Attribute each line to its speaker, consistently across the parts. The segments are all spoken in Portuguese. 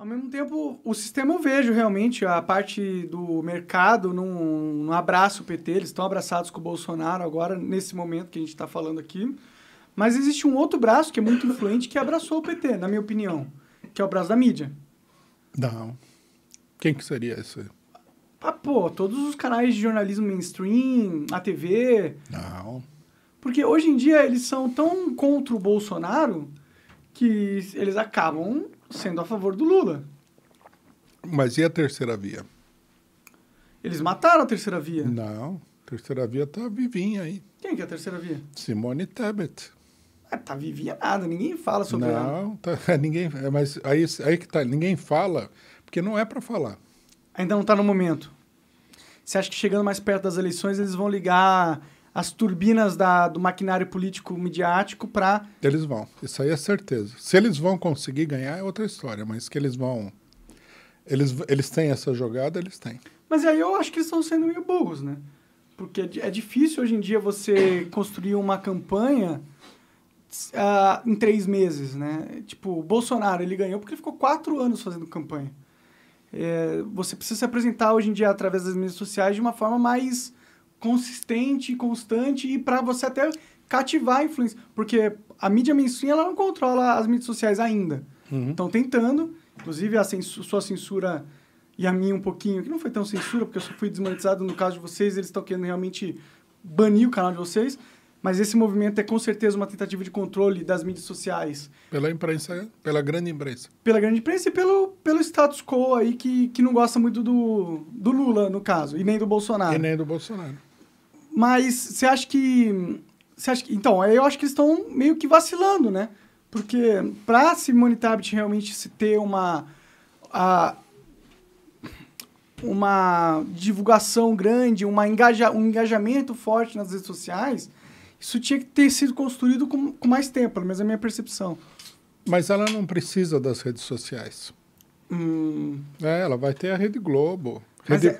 Speaker 1: Ao mesmo tempo, o sistema eu vejo realmente, a parte do mercado não abraça o PT, eles estão abraçados com o Bolsonaro agora, nesse momento que a gente está falando aqui. Mas existe um outro braço que é muito influente que abraçou o PT, na minha opinião, que é o braço da mídia.
Speaker 2: Não. Quem que seria esse?
Speaker 1: Ah, pô, todos os canais de jornalismo mainstream, a TV.
Speaker 2: Não.
Speaker 1: Porque hoje em dia eles são tão contra o Bolsonaro que eles acabam sendo a favor do Lula.
Speaker 2: Mas e a terceira via?
Speaker 1: Eles mataram a terceira via.
Speaker 2: Não. A terceira via tá vivinha aí.
Speaker 1: Quem que é a terceira via?
Speaker 2: Simone Tebet.
Speaker 1: Ah, tá vivinha nada, ninguém fala sobre ela.
Speaker 2: Não, tá, ninguém. Mas aí que tá, ninguém fala, porque não é para falar.
Speaker 1: Ainda não tá no momento. Você acha que chegando mais perto das eleições eles vão ligar as turbinas do maquinário político midiático para...
Speaker 2: Eles vão, isso aí é certeza. Se eles vão conseguir ganhar é outra história, mas que eles vão... Eles têm essa jogada, eles têm.
Speaker 1: Mas aí eu acho que eles estão sendo meio burros, né? Porque é difícil hoje em dia você construir uma campanha em 3 meses, né? Tipo, o Bolsonaro, ele ganhou porque ele ficou 4 anos fazendo campanha. Você precisa se apresentar hoje em dia através das mídias sociais de uma forma mais consistente, constante e para você até cativar a influência. Porque a mídia mainstream, ela não controla as mídias sociais ainda. Estão tentando, inclusive sua censura e a minha um pouquinho, que não foi tão censura, porque eu só fui desmonetizado no caso de vocês, eles estão querendo realmente banir o canal de vocês, mas esse movimento é com certeza uma tentativa de controle das mídias sociais.
Speaker 2: Pela imprensa, pela grande imprensa.
Speaker 1: Pela grande imprensa e pelo status quo aí que não gosta muito do Lula, no caso, e nem do Bolsonaro.
Speaker 2: E nem do Bolsonaro.
Speaker 1: Mas você acha que... Então, eu acho que eles estão meio que vacilando, né? Porque para Simone Tebet realmente se ter uma divulgação grande, um engajamento forte nas redes sociais, isso tinha que ter sido construído com mais tempo, pelo menos é a minha percepção.
Speaker 2: Mas ela não precisa das redes sociais. Ela vai ter a Rede Globo,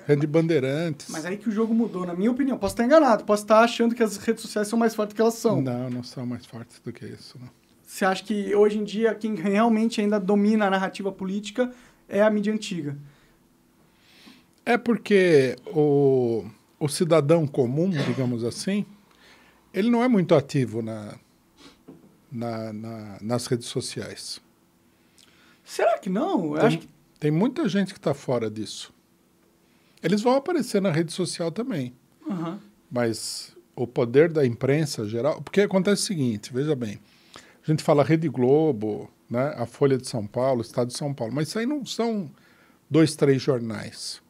Speaker 2: Rede Bandeirantes.
Speaker 1: Mas aí que o jogo mudou, na minha opinião. Posso estar enganado, posso estar achando que as redes sociais são mais fortes do que elas são.
Speaker 2: Não, não são mais fortes do que isso, não.
Speaker 1: Você acha que hoje em dia quem realmente ainda domina a narrativa política é a mídia antiga?
Speaker 2: É porque o cidadão comum, digamos assim, ele não é muito ativo nas redes sociais.
Speaker 1: Será que não? Eu acho que...
Speaker 2: Tem muita gente que está fora disso. Eles vão aparecer na rede social também. Mas o poder da imprensa geral... Porque acontece o seguinte, veja bem, a gente fala Rede Globo, né, a Folha de São Paulo, o Estado de São Paulo, mas isso aí não são 2, 3 jornais.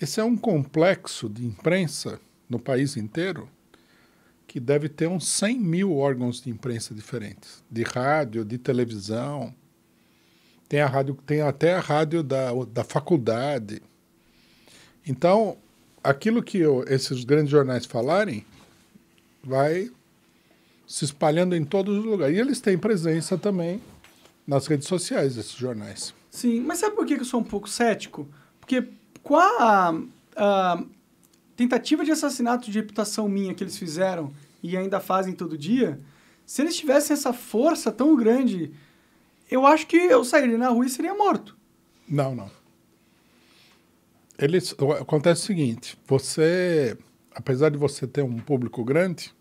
Speaker 2: Esse é um complexo de imprensa no país inteiro que deve ter uns 100 mil órgãos de imprensa diferentes, de rádio, de televisão. Tem até a rádio da faculdade. Então, aquilo que esses grandes jornais falarem vai se espalhando em todos os lugares. E eles têm presença também nas redes sociais, esses jornais.
Speaker 1: Sim, mas sabe por que eu sou um pouco cético? Porque com a tentativa de assassinato de reputação minha que eles fizeram e ainda fazem todo dia, se eles tivessem essa força tão grande, eu acho que eu sairia na rua e seria morto.
Speaker 2: Não. Acontece o seguinte, apesar de você ter um público grande,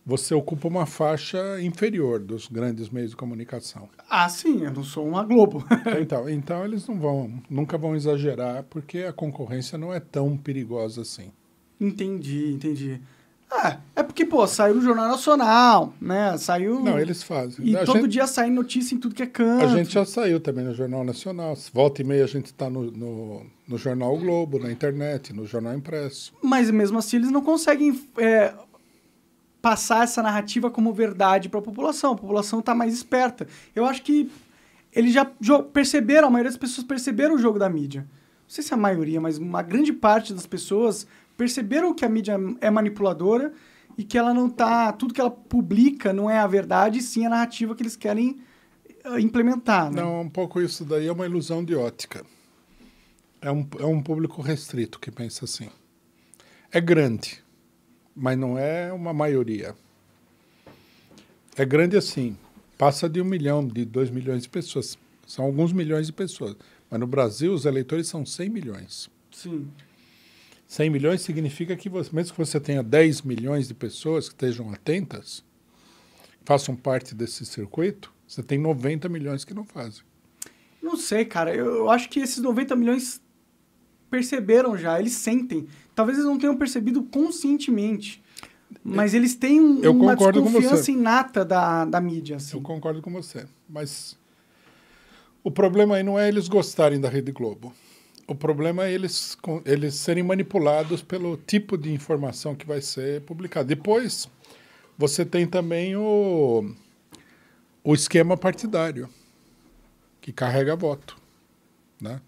Speaker 2: você ocupa uma faixa inferior dos grandes meios de comunicação.
Speaker 1: Ah, sim, eu não sou uma Globo.
Speaker 2: Então eles nunca vão exagerar, porque a concorrência não é tão perigosa assim.
Speaker 1: Entendi. É porque, saiu no Jornal Nacional, né? Saiu...
Speaker 2: Não, eles fazem.
Speaker 1: E todo dia sai notícia em tudo que é canto.
Speaker 2: A gente já saiu também no Jornal Nacional. Volta e meia a gente está no Jornal o Globo, na internet, no Jornal Impresso.
Speaker 1: Mas mesmo assim eles não conseguem passar essa narrativa como verdade para a população. A população está mais esperta. Eu acho que eles já perceberam, a maioria das pessoas perceberam o jogo da mídia. Não sei se a maioria, mas uma grande parte das pessoas perceberam que a mídia é manipuladora e que ela não tá... Tudo que ela publica não é a verdade, sim a narrativa que eles querem implementar. Né?
Speaker 2: Não, um pouco isso daí é uma ilusão de ótica. É um público restrito que pensa assim. É grande, mas não é uma maioria. É grande assim, passa de 1 milhão, de 2 milhões de pessoas. São alguns milhões de pessoas. Mas no Brasil, os eleitores são 100 milhões.
Speaker 1: Sim.
Speaker 2: 100 milhões significa que, mesmo que você tenha 10 milhões de pessoas que estejam atentas, façam parte desse circuito, você tem 90 milhões que não fazem.
Speaker 1: Não sei, cara. Eu acho que esses 90 milhões perceberam já, eles sentem. Talvez eles não tenham percebido conscientemente, mas eles têm uma desconfiança inata da mídia. Assim.
Speaker 2: Eu concordo com você, mas o problema aí não é eles gostarem da Rede Globo. O problema é eles serem manipulados pelo tipo de informação que vai ser publicada. Depois, você tem também o esquema partidário, que carrega voto, né?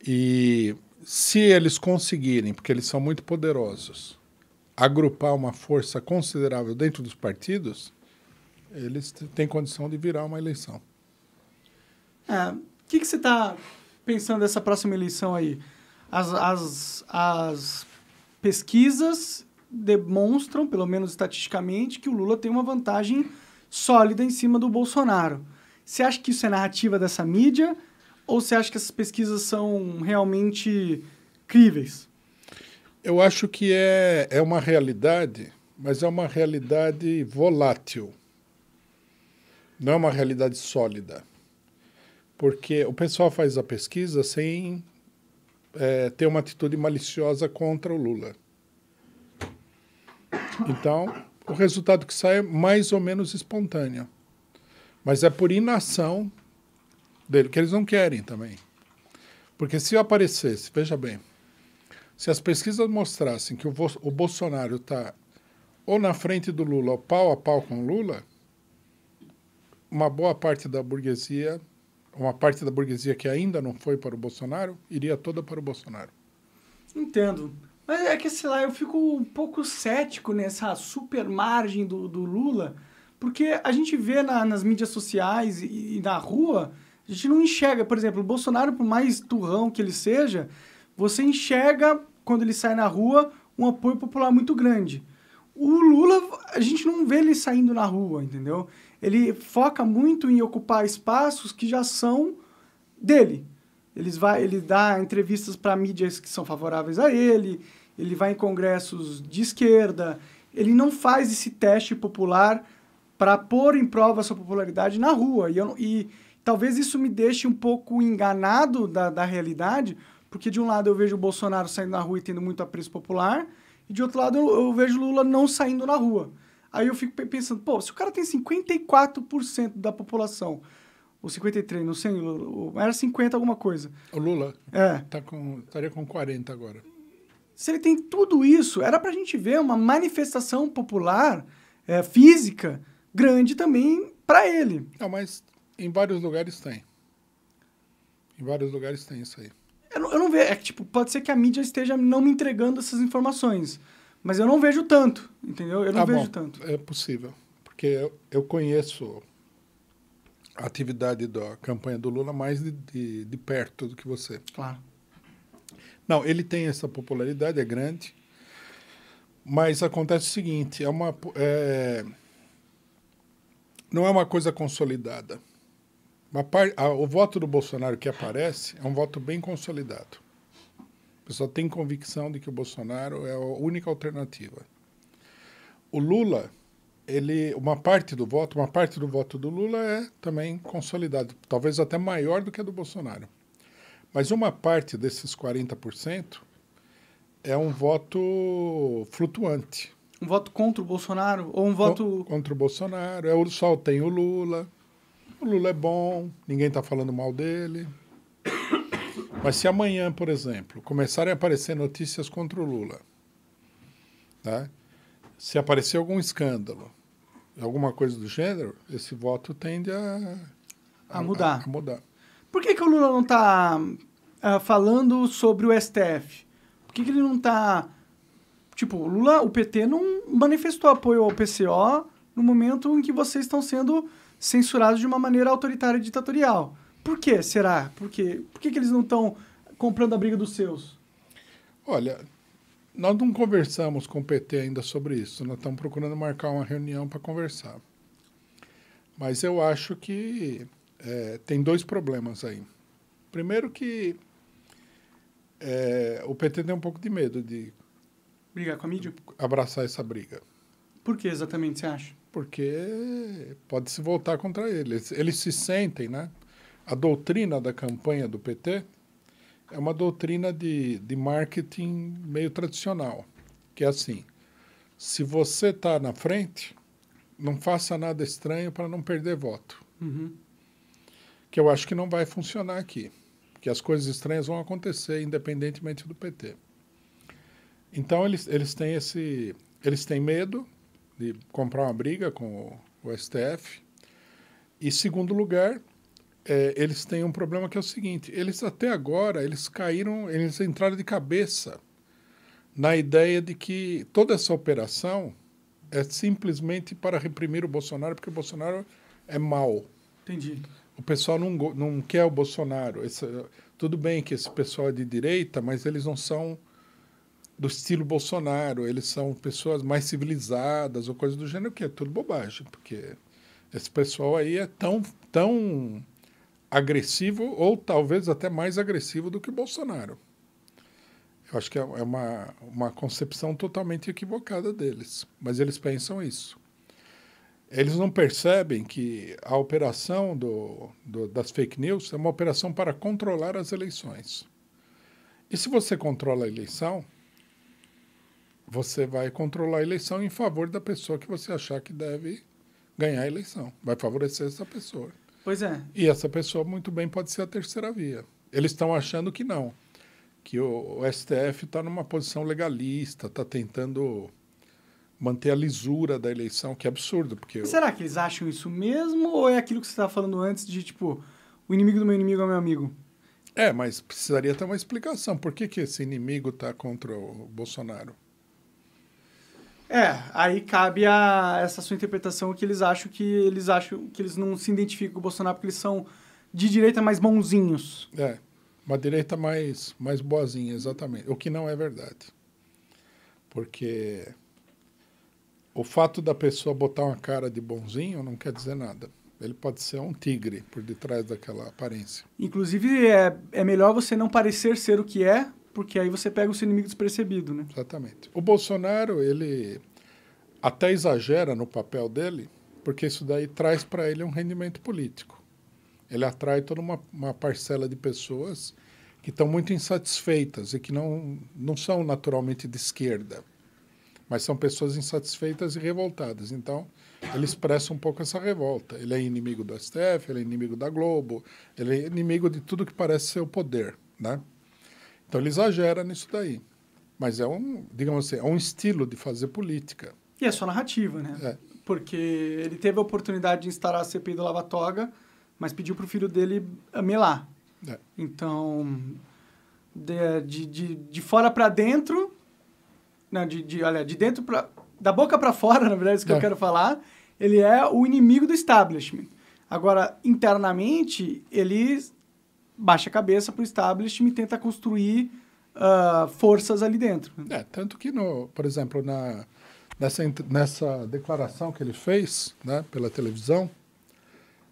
Speaker 2: E se eles conseguirem, porque eles são muito poderosos, agrupar uma força considerável dentro dos partidos, eles têm condição de virar uma eleição.
Speaker 1: O que você está pensando dessa próxima eleição aí? As pesquisas demonstram, pelo menos estatisticamente, que o Lula tem uma vantagem sólida em cima do Bolsonaro. Você acha que isso é narrativa dessa mídia ou você acha que essas pesquisas são realmente críveis?
Speaker 2: Eu acho que é uma realidade, mas é uma realidade volátil. Não é uma realidade sólida. Porque o pessoal faz a pesquisa sem ter uma atitude maliciosa contra o Lula. Então, o resultado que sai é mais ou menos espontâneo. Mas é por inação dele, que eles não querem também. Porque se aparecesse, veja bem, se as pesquisas mostrassem que o Bolsonaro está ou na frente do Lula ou pau a pau com o Lula, uma parte da burguesia que ainda não foi para o Bolsonaro, iria toda para o Bolsonaro.
Speaker 1: Entendo. Mas é que, sei lá, eu fico um pouco cético nessa super margem do Lula, porque a gente vê nas mídias sociais e na rua, a gente não enxerga. Por exemplo, o Bolsonaro, por mais turrão que ele seja, você enxerga, quando ele sai na rua, um apoio popular muito grande. O Lula, a gente não vê ele saindo na rua, entendeu? Ele foca muito em ocupar espaços que já são dele. Ele dá entrevistas para mídias que são favoráveis a ele vai em congressos de esquerda, ele não faz esse teste popular para pôr em prova a sua popularidade na rua. E talvez isso me deixe um pouco enganado da realidade, porque de um lado eu vejo o Bolsonaro saindo na rua e tendo muito apreço popular, e de outro lado eu vejo Lula não saindo na rua. Aí eu fico pensando, pô, se o cara tem 54% da população, ou 53%, não sei, era 50% alguma coisa.
Speaker 2: O Lula estaria com 40% agora.
Speaker 1: Se ele tem tudo isso, era pra gente ver uma manifestação popular, física, grande também para ele.
Speaker 2: Não, mas em vários lugares tem. Em vários lugares tem isso aí.
Speaker 1: Eu não vejo, pode ser que a mídia esteja não me entregando essas informações, mas eu não vejo tanto, entendeu? Eu não vejo tanto.
Speaker 2: É possível, porque eu conheço a atividade da campanha do Lula mais de perto do que você.
Speaker 1: Claro.
Speaker 2: Não, ele tem essa popularidade, é grande, mas acontece o seguinte, não é uma coisa consolidada. O voto do Bolsonaro que aparece é um voto bem consolidado. O pessoal tem convicção de que o Bolsonaro é a única alternativa. O Lula, uma parte do voto do Lula é também consolidado, talvez até maior do que a do Bolsonaro. Mas uma parte desses 40% é um voto flutuante.
Speaker 1: Um voto contra o Bolsonaro? Ou um voto...
Speaker 2: Contra o Bolsonaro. Só tem o Lula. O Lula é bom, ninguém está falando mal dele. Mas se amanhã, por exemplo, começarem a aparecer notícias contra o Lula, né? Se aparecer algum escândalo, alguma coisa do gênero, esse voto tende
Speaker 1: a mudar.
Speaker 2: A mudar.
Speaker 1: Por que o Lula não está falando sobre o STF? Por que ele não está... o Lula, o PT não manifestou apoio ao PCO no momento em que vocês estão sendo censurados de uma maneira autoritária e ditatorial. Por que será? Por que eles não estão comprando a briga dos seus?
Speaker 2: Olha, nós não conversamos com o PT ainda sobre isso. Nós estamos procurando marcar uma reunião para conversar. Mas eu acho que tem dois problemas aí. Primeiro que o PT tem um pouco de medo de
Speaker 1: brigar com a mídia?
Speaker 2: Abraçar essa briga.
Speaker 1: Por que exatamente você acha?
Speaker 2: Porque pode se voltar contra eles. Eles se sentem, né? A doutrina da campanha do PT é uma doutrina de marketing meio tradicional, que é assim, se você está na frente, não faça nada estranho para não perder voto.
Speaker 1: Uhum.
Speaker 2: Que eu acho que não vai funcionar aqui, porque as coisas estranhas vão acontecer independentemente do PT. Então eles têm medo de comprar uma briga com o STF. E segundo lugar, eles têm um problema que é o seguinte, eles até agora, eles entraram de cabeça na ideia de que toda essa operação é simplesmente para reprimir o Bolsonaro, porque o Bolsonaro é mau.
Speaker 1: Entendi.
Speaker 2: O pessoal não quer o Bolsonaro. Tudo bem que esse pessoal é de direita, mas eles não são do estilo Bolsonaro, eles são pessoas mais civilizadas ou coisa do gênero, que é tudo bobagem, porque esse pessoal aí é tão agressivo ou talvez até mais agressivo do que o Bolsonaro. Eu acho que é uma concepção totalmente equivocada deles, mas eles pensam isso. Eles não percebem que a operação das fake news é uma operação para controlar as eleições. E se você controla a eleição, você vai controlar a eleição em favor da pessoa que você achar que deve ganhar a eleição. Vai favorecer essa pessoa.
Speaker 1: Pois é.
Speaker 2: E essa pessoa muito bem pode ser a terceira via. Eles estão achando que não, que o STF está numa posição legalista, está tentando manter a lisura da eleição, que é absurdo. Porque
Speaker 1: será que eles acham isso mesmo ou é aquilo que você estava falando antes de, tipo, o inimigo do meu inimigo é meu amigo?
Speaker 2: Mas precisaria ter uma explicação. Por que esse inimigo está contra o Bolsonaro?
Speaker 1: Aí cabe a essa sua interpretação que eles acham que eles não se identificam com o Bolsonaro porque eles são de direita mais bonzinhos.
Speaker 2: Uma direita mais boazinha, exatamente. O que não é verdade. Porque o fato da pessoa botar uma cara de bonzinho não quer dizer nada. Ele pode ser um tigre por detrás daquela aparência.
Speaker 1: Inclusive, é melhor você não parecer ser o que é, porque aí você pega o seu inimigo despercebido, né?
Speaker 2: Exatamente. O Bolsonaro, ele até exagera no papel dele, porque isso daí traz para ele um rendimento político. Ele atrai toda uma parcela de pessoas que estão muito insatisfeitas e que não são naturalmente de esquerda, mas são pessoas insatisfeitas e revoltadas. Então, ele expressa um pouco essa revolta. Ele é inimigo do STF, ele é inimigo da Globo, ele é inimigo de tudo que parece ser o poder, né? Então, ele exagera nisso daí. Mas digamos assim, é um estilo de fazer política.
Speaker 1: E é só narrativa, né? Porque ele teve a oportunidade de instalar a CPI do Lava Toga, mas pediu para o filho dele melar. Então, de fora para dentro, não, de dentro para... Da boca para fora, na verdade, isso que eu quero falar, ele é o inimigo do establishment. Agora, internamente, ele baixa a cabeça para o establishment e tenta construir forças ali dentro.
Speaker 2: Tanto que, por exemplo, nessa declaração que ele fez, né, pela televisão,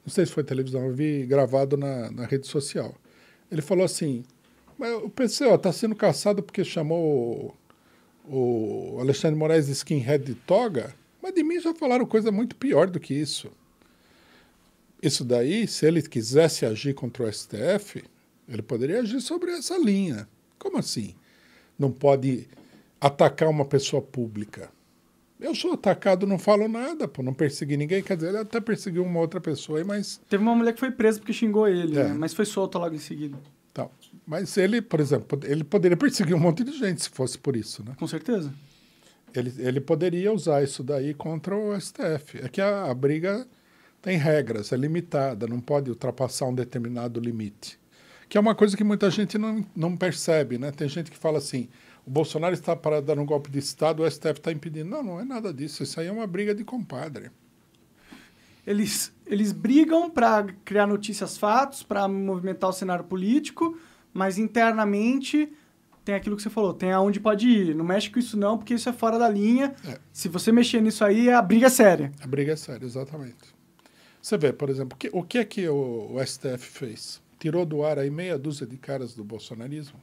Speaker 2: não sei se foi televisão, eu vi gravado na rede social. Ele falou assim, mas o PC está sendo caçado porque chamou o Alexandre de Moraes de skinhead de toga, mas de mim já falaram coisa muito pior do que isso. Isso daí, se ele quisesse agir contra o STF, ele poderia agir sobre essa linha. Como assim? Não pode atacar uma pessoa pública. Eu sou atacado, não falo nada, não persegui ninguém. Quer dizer, ele até perseguiu uma outra pessoa aí, mas...
Speaker 1: Teve uma mulher que foi presa porque xingou ele, né? Mas foi solta logo em seguida.
Speaker 2: Então, mas ele, por exemplo, ele poderia perseguir um monte de gente se fosse por isso, né?
Speaker 1: Com certeza.
Speaker 2: Ele poderia usar isso daí contra o STF. É que a briga tem regras, é limitada, não pode ultrapassar um determinado limite. Que é uma coisa que muita gente não percebe, né? Tem gente que fala assim, o Bolsonaro está para dar um golpe de Estado, o STF está impedindo. Não é nada disso, isso aí é uma briga de compadre.
Speaker 1: Eles brigam para criar notícias, fatos, para movimentar o cenário político, mas internamente tem aquilo que você falou, tem aonde pode ir. Não mexe com isso não, porque isso é fora da linha. Se você mexer nisso aí, a briga é séria.
Speaker 2: A briga é séria, exatamente. Você vê, por exemplo, o que é que o STF fez? Tirou do ar aí meia dúzia de caras do bolsonarismo,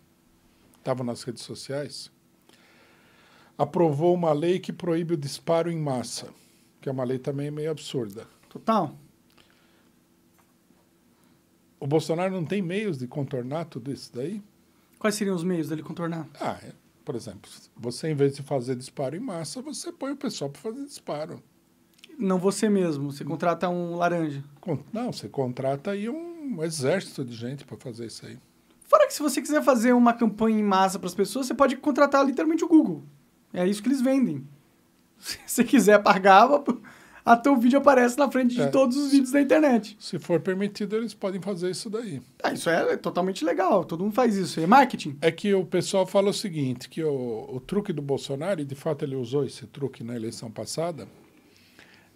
Speaker 2: estavam nas redes sociais, aprovou uma lei que proíbe o disparo em massa, que é uma lei também meio absurda.
Speaker 1: Total.
Speaker 2: O Bolsonaro não tem meios de contornar tudo isso daí?
Speaker 1: Quais seriam os meios dele contornar?
Speaker 2: Por exemplo, você em vez de fazer disparo em massa, você põe o pessoal para fazer disparo.
Speaker 1: Não você mesmo, você contrata um laranja.
Speaker 2: Não, você contrata aí um exército de gente para fazer isso aí.
Speaker 1: Fora que se você quiser fazer uma campanha em massa para as pessoas, você pode contratar literalmente o Google. É isso que eles vendem. Se você quiser pagar, até o vídeo aparece na frente de todos os vídeos da internet.
Speaker 2: Se for permitido, eles podem fazer isso daí.
Speaker 1: Isso é totalmente legal, todo mundo faz isso, é marketing.
Speaker 2: É que o pessoal fala o seguinte, que o truque do Bolsonaro, e de fato ele usou esse truque na eleição passada,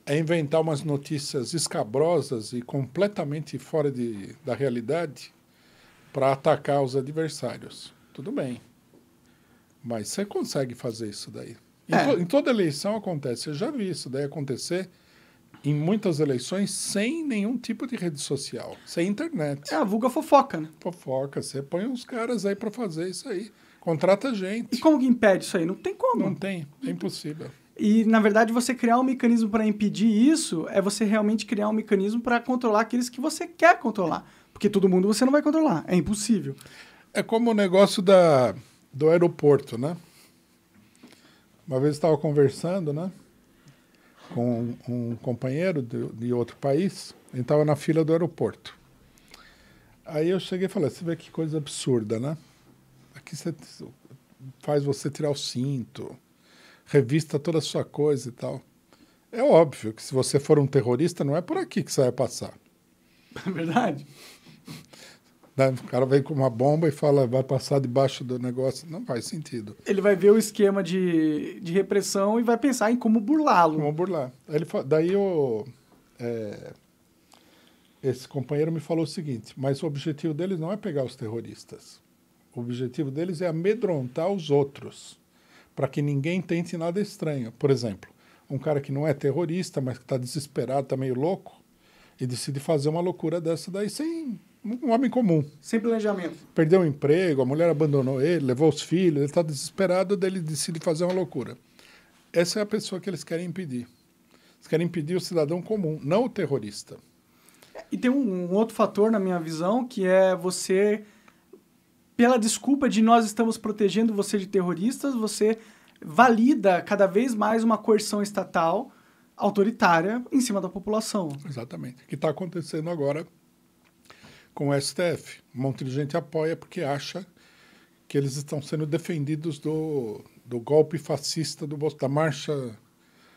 Speaker 2: é inventar umas notícias escabrosas e completamente fora da realidade para atacar os adversários. Tudo bem. Mas você consegue fazer isso daí. Em toda eleição acontece. Eu já vi isso daí acontecer em muitas eleições sem nenhum tipo de rede social, sem internet.
Speaker 1: A vulga fofoca, né?
Speaker 2: Fofoca. Você põe uns caras aí para fazer isso aí. Contrata gente.
Speaker 1: E como que impede isso aí? Não tem como.
Speaker 2: Não tem. É impossível.
Speaker 1: E, na verdade, você criar um mecanismo para impedir isso é você realmente criar um mecanismo para controlar aqueles que você quer controlar. Porque todo mundo você não vai controlar. É impossível.
Speaker 2: É como o negócio do aeroporto, né? Uma vez eu estava conversando, né, com um companheiro de outro país, ele estava na fila do aeroporto. Aí eu cheguei e falei, você vê que coisa absurda, né? Aqui faz você tirar o cinto, revista toda a sua coisa e tal. É óbvio que se você for um terrorista, não é por aqui que você vai passar.
Speaker 1: É verdade.
Speaker 2: O cara vem com uma bomba e fala, vai passar debaixo do negócio. Não faz sentido.
Speaker 1: Ele vai ver o esquema de repressão e vai pensar em como burlá-lo.
Speaker 2: Como burlar. Daí esse companheiro me falou o seguinte, mas o objetivo deles não é pegar os terroristas. O objetivo deles é amedrontar os outros, para que ninguém tente nada estranho. Por exemplo, um cara que não é terrorista, mas que está desesperado, está meio louco, e decide fazer uma loucura dessa daí sem... Um homem comum.
Speaker 1: Sem planejamento.
Speaker 2: Perdeu o emprego, a mulher abandonou ele, levou os filhos, ele está desesperado, daí ele decide fazer uma loucura. Essa é a pessoa que eles querem impedir. Eles querem impedir o cidadão comum, não o terrorista.
Speaker 1: E tem um outro fator, na minha visão, que é você, pela desculpa de nós estamos protegendo você de terroristas, você valida cada vez mais uma coerção estatal autoritária em cima da população.
Speaker 2: Exatamente. O que está acontecendo agora com o STF. Um monte de gente apoia porque acha que eles estão sendo defendidos do golpe fascista, da marcha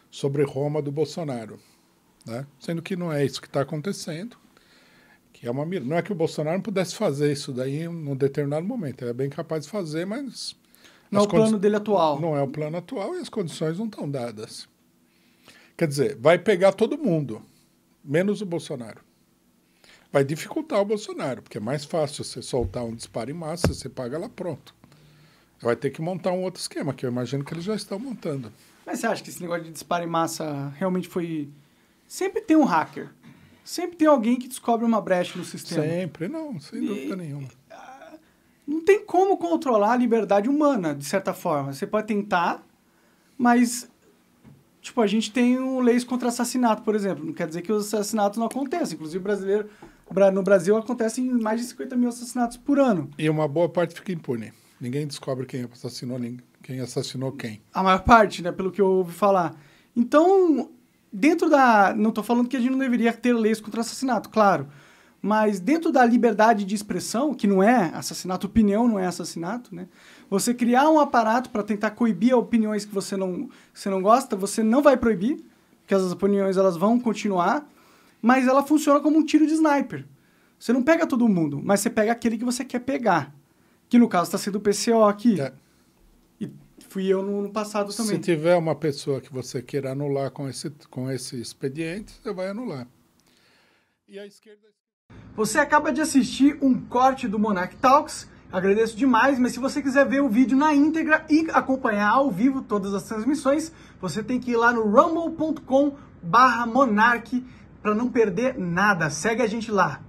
Speaker 2: sobre Roma do Bolsonaro. Né? Sendo que não é isso que está acontecendo. Que é não é que o Bolsonaro não pudesse fazer isso daí num determinado momento. Ele é bem capaz de fazer, mas...
Speaker 1: Não é o plano dele atual.
Speaker 2: Não é o plano atual e as condições não estão dadas. Quer dizer, vai pegar todo mundo, menos o Bolsonaro. Vai dificultar o Bolsonaro, porque é mais fácil você soltar um disparo em massa, você paga lá, pronto. Vai ter que montar um outro esquema, que eu imagino que eles já estão montando.
Speaker 1: Mas você acha que esse negócio de disparo em massa realmente foi... Sempre tem um hacker. Sempre tem alguém que descobre uma brecha no sistema.
Speaker 2: Sempre, não, sem dúvida nenhuma.
Speaker 1: Não tem como controlar a liberdade humana, de certa forma. Você pode tentar, mas... Tipo, a gente tem leis contra assassinato, por exemplo. Não quer dizer que os assassinatos não acontecem. Inclusive, no Brasil acontecem mais de 50 mil assassinatos por ano.
Speaker 2: E uma boa parte fica impune. Ninguém descobre quem assassinou quem.
Speaker 1: A maior parte, né? Pelo que eu ouvi falar. Então, dentro da... Não estou falando que a gente não deveria ter leis contra assassinato, claro. Mas dentro da liberdade de expressão, que não é assassinato, opinião não é assassinato, né? Você criar um aparato para tentar coibir opiniões que você não gosta, você não vai proibir, porque as opiniões elas vão continuar, mas ela funciona como um tiro de sniper. Você não pega todo mundo, mas você pega aquele que você quer pegar. Que no caso está sendo o PCO aqui. É. E fui eu no passado também.
Speaker 2: Se tiver uma pessoa que você queira anular com esse expediente, você vai anular. E a esquerda...
Speaker 1: Você acaba de assistir um corte do Monarch Talks. Agradeço demais, mas se você quiser ver o vídeo na íntegra e acompanhar ao vivo todas as transmissões, você tem que ir lá no rumble.com/monarch. para não perder nada. Segue a gente lá.